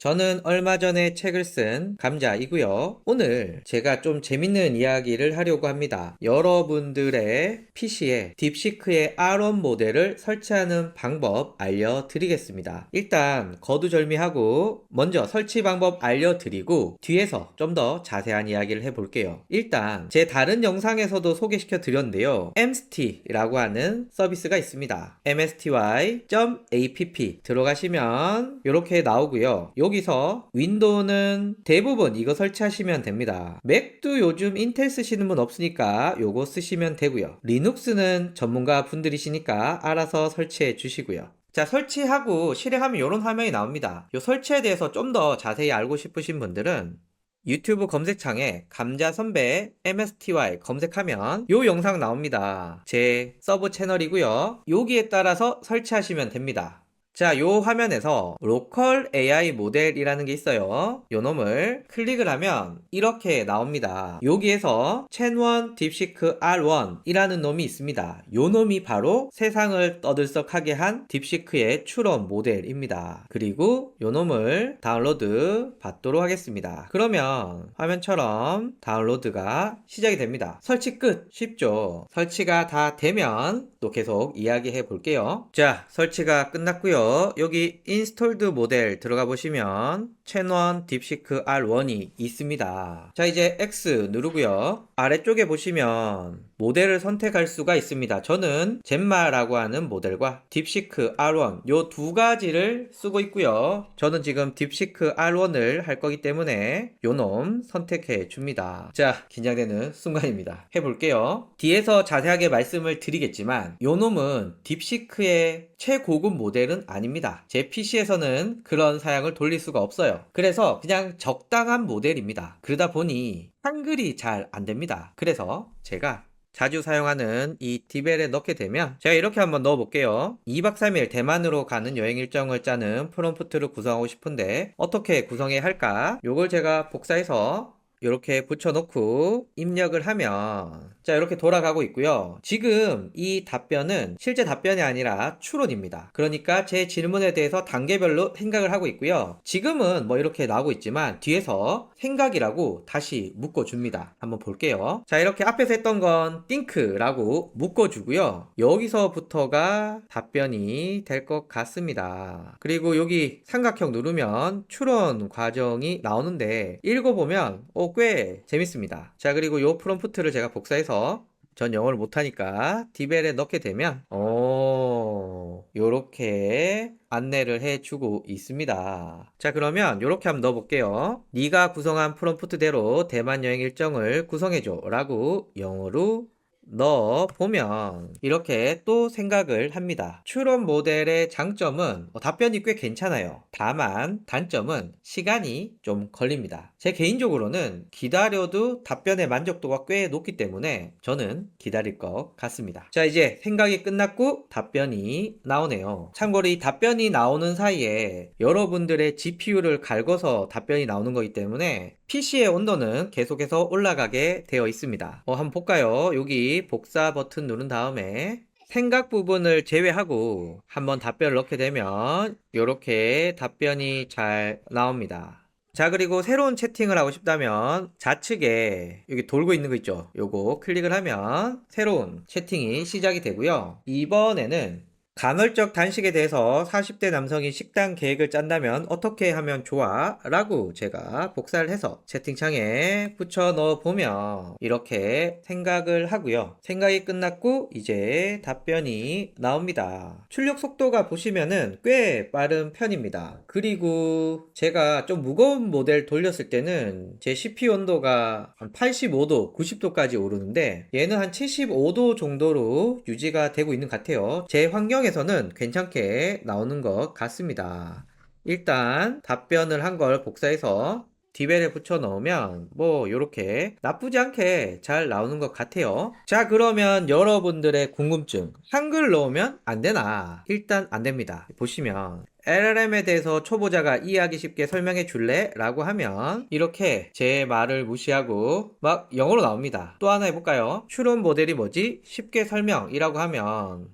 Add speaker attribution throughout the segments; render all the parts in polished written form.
Speaker 1: 저는 얼마 전에 책을 쓴 감자이고요. 오늘 제가 좀 재밌는 이야기를 하려고 합니다. 여러분들의 PC에 딥시크의 R1 모델을 설치하는 방법 알려드리겠습니다. 일단 거두절미하고 먼저 설치 방법 알려드리고 뒤에서 좀 더 자세한 이야기를 해볼게요. 일단 제 다른 영상에서도 소개시켜 드렸는데요. mst라고 하는 서비스가 있습니다. msty.app 들어가시면 이렇게 나오고요. 여기서 윈도우는 대부분 이거 설치하시면 됩니다. 맥도 요즘 인텔 쓰시는 분 없으니까 요거 쓰시면 되고요. 리눅스는 전문가 분들이시니까 알아서 설치해 주시고요. 자, 설치하고 실행하면 이런 화면이 나옵니다. 이 설치에 대해서 좀 더 자세히 알고 싶으신 분들은 유튜브 검색창에 감자선배 MSTY 검색하면 요 영상 나옵니다. 제 서브 채널이고요. 여기에 따라서 설치하시면 됩니다. 자, 요 화면에서 로컬 AI 모델이라는 게 있어요. 요 놈을 클릭을 하면 이렇게 나옵니다. 여기에서 첸원 딥시크 R1 이라는 놈이 있습니다. 요 놈이 바로 세상을 떠들썩하게 한 딥시크의 추론 모델입니다. 그리고 요 놈을 다운로드 받도록 하겠습니다. 그러면 화면처럼 다운로드가 시작이 됩니다. 설치 끝. 쉽죠? 설치가 다 되면 또 계속 이야기해 볼게요. 자, 설치가 끝났고요. 여기 인스톨드 모델 들어가 보시면 첸원 딥시크 R1이 있습니다. 자, 이제 X 누르고요. 아래쪽에 보시면 모델을 선택할 수가 있습니다. 저는 젠마라고 하는 모델과 딥시크 R1 요 두 가지를 쓰고 있고요. 저는 지금 딥시크 R1을 할 거기 때문에 요 놈 선택해 줍니다. 자, 긴장되는 순간입니다. 해볼게요. 뒤에서 자세하게 말씀을 드리겠지만 요 놈은 딥시크의 최고급 모델은 아닙니다. 제 PC에서는 그런 사양을 돌릴 수가 없어요. 그래서 그냥 적당한 모델입니다. 그러다 보니 한글이 잘 안 됩니다. 그래서 제가 자주 사용하는 이 디벨에 넣게 되면 제가 이렇게 한번 넣어 볼게요. 2박 3일 대만으로 가는 여행 일정을 짜는 프롬프트를 구성하고 싶은데 어떻게 구성해야 할까? 요걸 제가 복사해서 이렇게 붙여놓고 입력을 하면 자, 이렇게 돌아가고 있고요. 지금 이 답변은 실제 답변이 아니라 추론입니다. 그러니까 제 질문에 대해서 단계별로 생각을 하고 있고요. 지금은 뭐 이렇게 나오고 있지만 뒤에서 생각이라고 다시 묶어줍니다. 한번 볼게요. 자, 이렇게 앞에서 했던 건 think라고 묶어주고요. 여기서부터가 답변이 될 것 같습니다. 그리고 여기 삼각형 누르면 추론 과정이 나오는데 읽어보면 꽤 재밌습니다. 자, 그리고 요 프롬프트를 제가 복사해서 전 영어를 못하니까 디벨에 넣게 되면 요렇게 안내를 해주고 있습니다. 자, 그러면 요렇게 한번 넣어볼게요. 네가 구성한 프롬프트대로 대만 여행 일정을 구성해줘 라고 영어로 넣어보면 이렇게 또 생각을 합니다. 추론 모델의 장점은 답변이 꽤 괜찮아요. 다만 단점은 시간이 좀 걸립니다. 제 개인적으로는 기다려도 답변의 만족도가 꽤 높기 때문에 저는 기다릴 것 같습니다. 자, 이제 생각이 끝났고 답변이 나오네요. 참고로 이 답변이 나오는 사이에 여러분들의 GPU를 갈궈서 답변이 나오는 거기 때문에 PC의 온도는 계속해서 올라가게 되어 있습니다. 한번 볼까요? 여기 복사 버튼 누른 다음에 생각 부분을 제외하고 한번 답변을 넣게 되면 이렇게 답변이 잘 나옵니다. 자, 그리고 새로운 채팅을 하고 싶다면 좌측에 여기 돌고 있는 거 있죠? 요거 클릭을 하면 새로운 채팅이 시작이 되고요. 이번에는 간헐적 단식에 대해서 40대 남성이 식단 계획을 짠다면 어떻게 하면 좋아? 라고 제가 복사를 해서 채팅창에 붙여 넣어 보면 이렇게 생각을 하고요. 생각이 끝났고 이제 답변이 나옵니다. 출력 속도가 보시면은 꽤 빠른 편입니다. 그리고 제가 좀 무거운 모델 돌렸을 때는 제 CPU 온도가 한 85도, 90도까지 오르는데 얘는 한 75도 정도로 유지가 되고 있는 것 같아요. 제 환경에서는 괜찮게 나오는 것 같습니다. 일단 답변을 한 걸 복사해서 디벨에 붙여 넣으면 뭐 이렇게 나쁘지 않게 잘 나오는 것 같아요. 자, 그러면 여러분들의 궁금증, 한글 넣으면 안 되나? 일단 안 됩니다. 보시면 LLM에 대해서 초보자가 이해하기 쉽게 설명해 줄래? 라고 하면 이렇게 제 말을 무시하고 막 영어로 나옵니다. 또 하나 해볼까요? 추론 모델이 뭐지? 쉽게 설명이라고 하면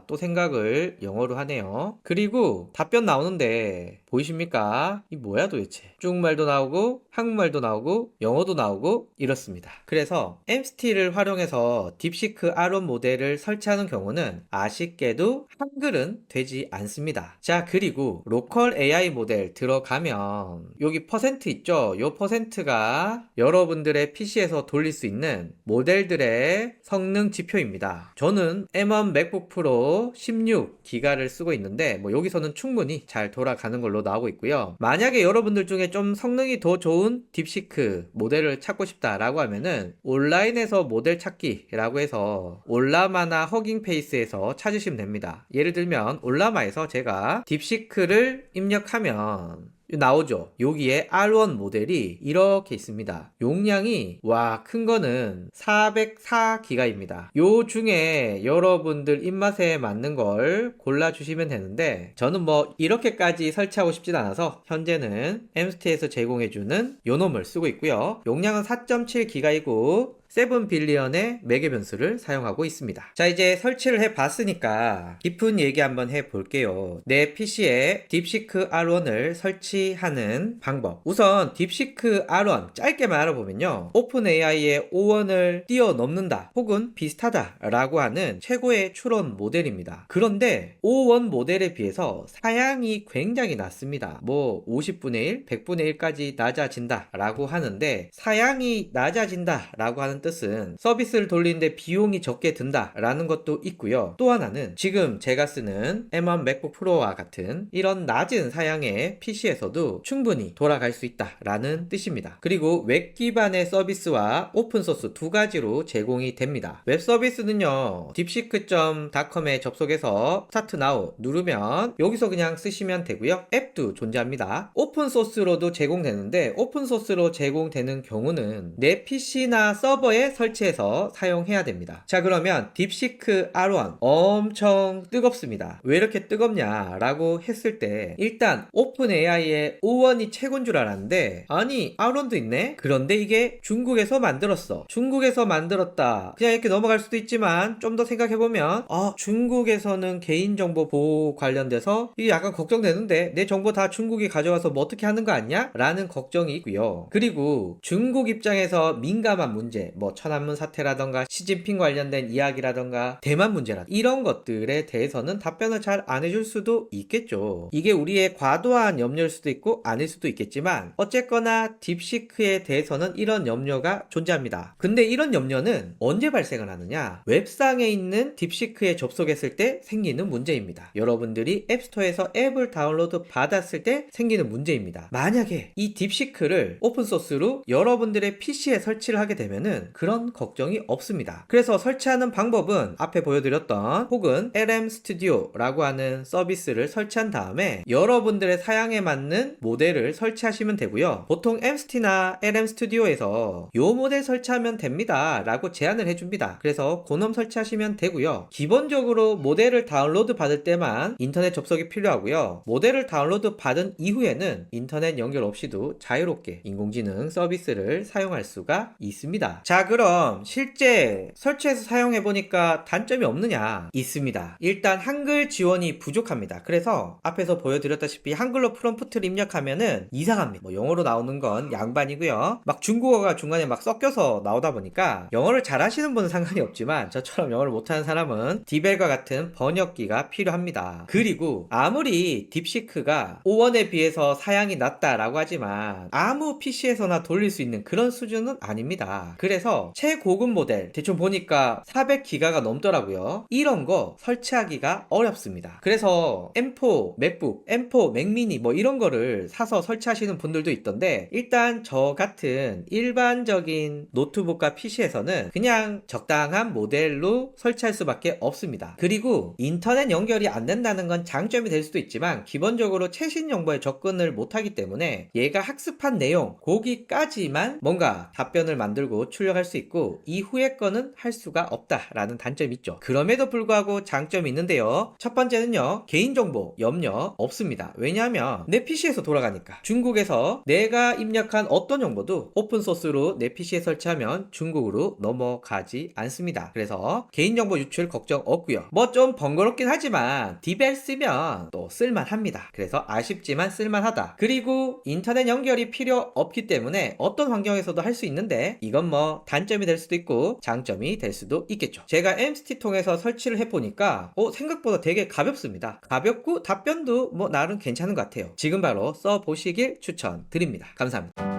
Speaker 1: 또 생각을 영어로 하네요. 그리고 답변 나오는데 보이십니까? 이 뭐야 도대체? 중국말도 나오고 한국말도 나오고 영어도 나오고 이렇습니다. 그래서 MCT를 활용해서 딥시크 R1 모델을 설치하는 경우는 아쉽게도 한글은 되지 않습니다. 자, 그리고 로컬 AI 모델 들어가면 여기 퍼센트 있죠? 요 퍼센트가 여러분들의 PC에서 돌릴 수 있는 모델들의 성능 지표입니다. 저는 M1 맥북 프로 16기가를 쓰고 있는데 여기서는 충분히 잘 돌아가는 걸로 나오고 있고요. 만약에 여러분들 중에 좀 성능이 더 좋은 딥시크 모델을 찾고 싶다라고 하면은 온라인에서 모델 찾기라고 해서 올라마나 허깅페이스에서 찾으시면 됩니다. 예를 들면 올라마에서 제가 딥시크를 입력하면 나오죠. 여기에 R1 모델이 이렇게 있습니다. 용량이 큰 거는 404기가입니다. 요 중에 여러분들 입맛에 맞는 걸 골라주시면 되는데 저는 이렇게까지 설치하고 싶진 않아서 현재는 MST에서 제공해주는 요 놈을 쓰고 있고요. 용량은 4.7기가이고 7빌리언의 매개 변수를 사용하고 있습니다. 자, 이제 설치를 해봤으니까 깊은 얘기 한번 해볼게요. 내 PC에 딥시크 R1을 설치하는 방법. 우선 딥시크 R1 짧게만 알아보면요. 오픈AI의 O1을 뛰어넘는다 혹은 비슷하다 라고 하는 최고의 추론 모델입니다. 그런데 O1 모델에 비해서 사양이 굉장히 낮습니다. 50분의 1, 100분의 1까지 낮아진다 라고 하는데 사양이 낮아진다 라고 하는 뜻은 서비스를 돌리는데 비용이 적게 든다 라는 것도 있고요. 또 하나는 지금 제가 쓰는 M1 맥북 프로와 같은 이런 낮은 사양의 PC에서도 충분히 돌아갈 수 있다 라는 뜻입니다. 그리고 웹 기반의 서비스와 오픈소스 두 가지로 제공이 됩니다. 웹 서비스는요, 딥시크.com에 접속해서 스타트 나우 누르면 여기서 그냥 쓰시면 되고요. 앱도 존재합니다. 오픈소스로도 제공되는데 오픈소스로 제공되는 경우는 내 PC나 서버에 설치해서 사용해야 됩니다. 자, 그러면 딥시크 R1 엄청 뜨겁습니다. 왜 이렇게 뜨겁냐 라고 했을 때 일단 오픈AI의 O1이 최고인 줄 알았는데 아니 R1도 있네? 그런데 이게 중국에서 만들었어. 중국에서 만들었다. 그냥 이렇게 넘어갈 수도 있지만 좀 더 생각해보면 중국에서는 개인정보 보호 관련돼서 이게 약간 걱정되는데 내 정보 다 중국이 가져와서 어떻게 하는 거 아니야? 라는 걱정이 있고요. 그리고 중국 입장에서 민감한 문제 천안문 사태라던가 시진핑 관련된 이야기라던가 대만 문제라 이런 것들에 대해서는 답변을 잘 안 해줄 수도 있겠죠. 이게 우리의 과도한 염려일 수도 있고 아닐 수도 있겠지만 어쨌거나 딥시크에 대해서는 이런 염려가 존재합니다. 근데 이런 염려는 언제 발생을 하느냐? 웹상에 있는 딥시크에 접속했을 때 생기는 문제입니다. 여러분들이 앱스토어에서 앱을 다운로드 받았을 때 생기는 문제입니다. 만약에 이 딥시크를 오픈소스로 여러분들의 PC에 설치를 하게 되면은 그런 걱정이 없습니다. 그래서 설치하는 방법은 앞에 보여드렸던 혹은 LM 스튜디오라고 하는 서비스를 설치한 다음에 여러분들의 사양에 맞는 모델을 설치하시면 되고요. 보통 MST나 LM 스튜디오에서 요 모델 설치하면 됩니다 라고 제안을 해줍니다. 그래서 그놈 설치하시면 되고요. 기본적으로 모델을 다운로드 받을 때만 인터넷 접속이 필요하고요. 모델을 다운로드 받은 이후에는 인터넷 연결 없이도 자유롭게 인공지능 서비스를 사용할 수가 있습니다. 자, 그럼 실제 설치해서 사용해보니까 단점이 없느냐? 있습니다. 일단 한글 지원이 부족합니다. 그래서 앞에서 보여드렸다시피 한글로 프롬프트를 입력하면은 이상합니다. 영어로 나오는 건 양반이고요. 막 중국어가 중간에 막 섞여서 나오다 보니까 영어를 잘하시는 분은 상관이 없지만 저처럼 영어를 못하는 사람은 디벨과 같은 번역기가 필요합니다. 그리고 아무리 딥시크가 O1에 비해서 사양이 낮다라고 하지만 아무 PC에서나 돌릴 수 있는 그런 수준은 아닙니다. 그래서 최고급 모델 대충 보니까 400기가가 넘더라고요. 이런 거 설치하기가 어렵습니다. 그래서 M4 맥북, M4 맥미니 이런 거를 사서 설치하시는 분들도 있던데 일단 저 같은 일반적인 노트북과 PC에서는 그냥 적당한 모델로 설치할 수밖에 없습니다. 그리고 인터넷 연결이 안 된다는 건 장점이 될 수도 있지만 기본적으로 최신 정보에 접근을 못하기 때문에 얘가 학습한 내용 거기까지만 뭔가 답변을 만들고 출력 입력할 수 있고 이후의 거는 할 수가 없다라는 단점이 있죠. 그럼에도 불구하고 장점이 있는데요. 첫 번째는요. 개인정보 염려 없습니다. 왜냐하면 내 PC에서 돌아가니까. 중국에서 내가 입력한 어떤 정보도 오픈소스로 내 PC에 설치하면 중국으로 넘어가지 않습니다. 그래서 개인정보 유출 걱정 없고요. 뭐 좀 번거롭긴 하지만 디벨 쓰면 또 쓸만합니다. 그래서 아쉽지만 쓸만하다. 그리고 인터넷 연결이 필요 없기 때문에 어떤 환경에서도 할 수 있는데 이건 뭐 단점이 될 수도 있고 장점이 될 수도 있겠죠. 제가 MST 통해서 설치를 해보니까 생각보다 되게 가볍습니다. 가볍고 답변도 뭐 나름 괜찮은 것 같아요. 지금 바로 써보시길 추천드립니다. 감사합니다.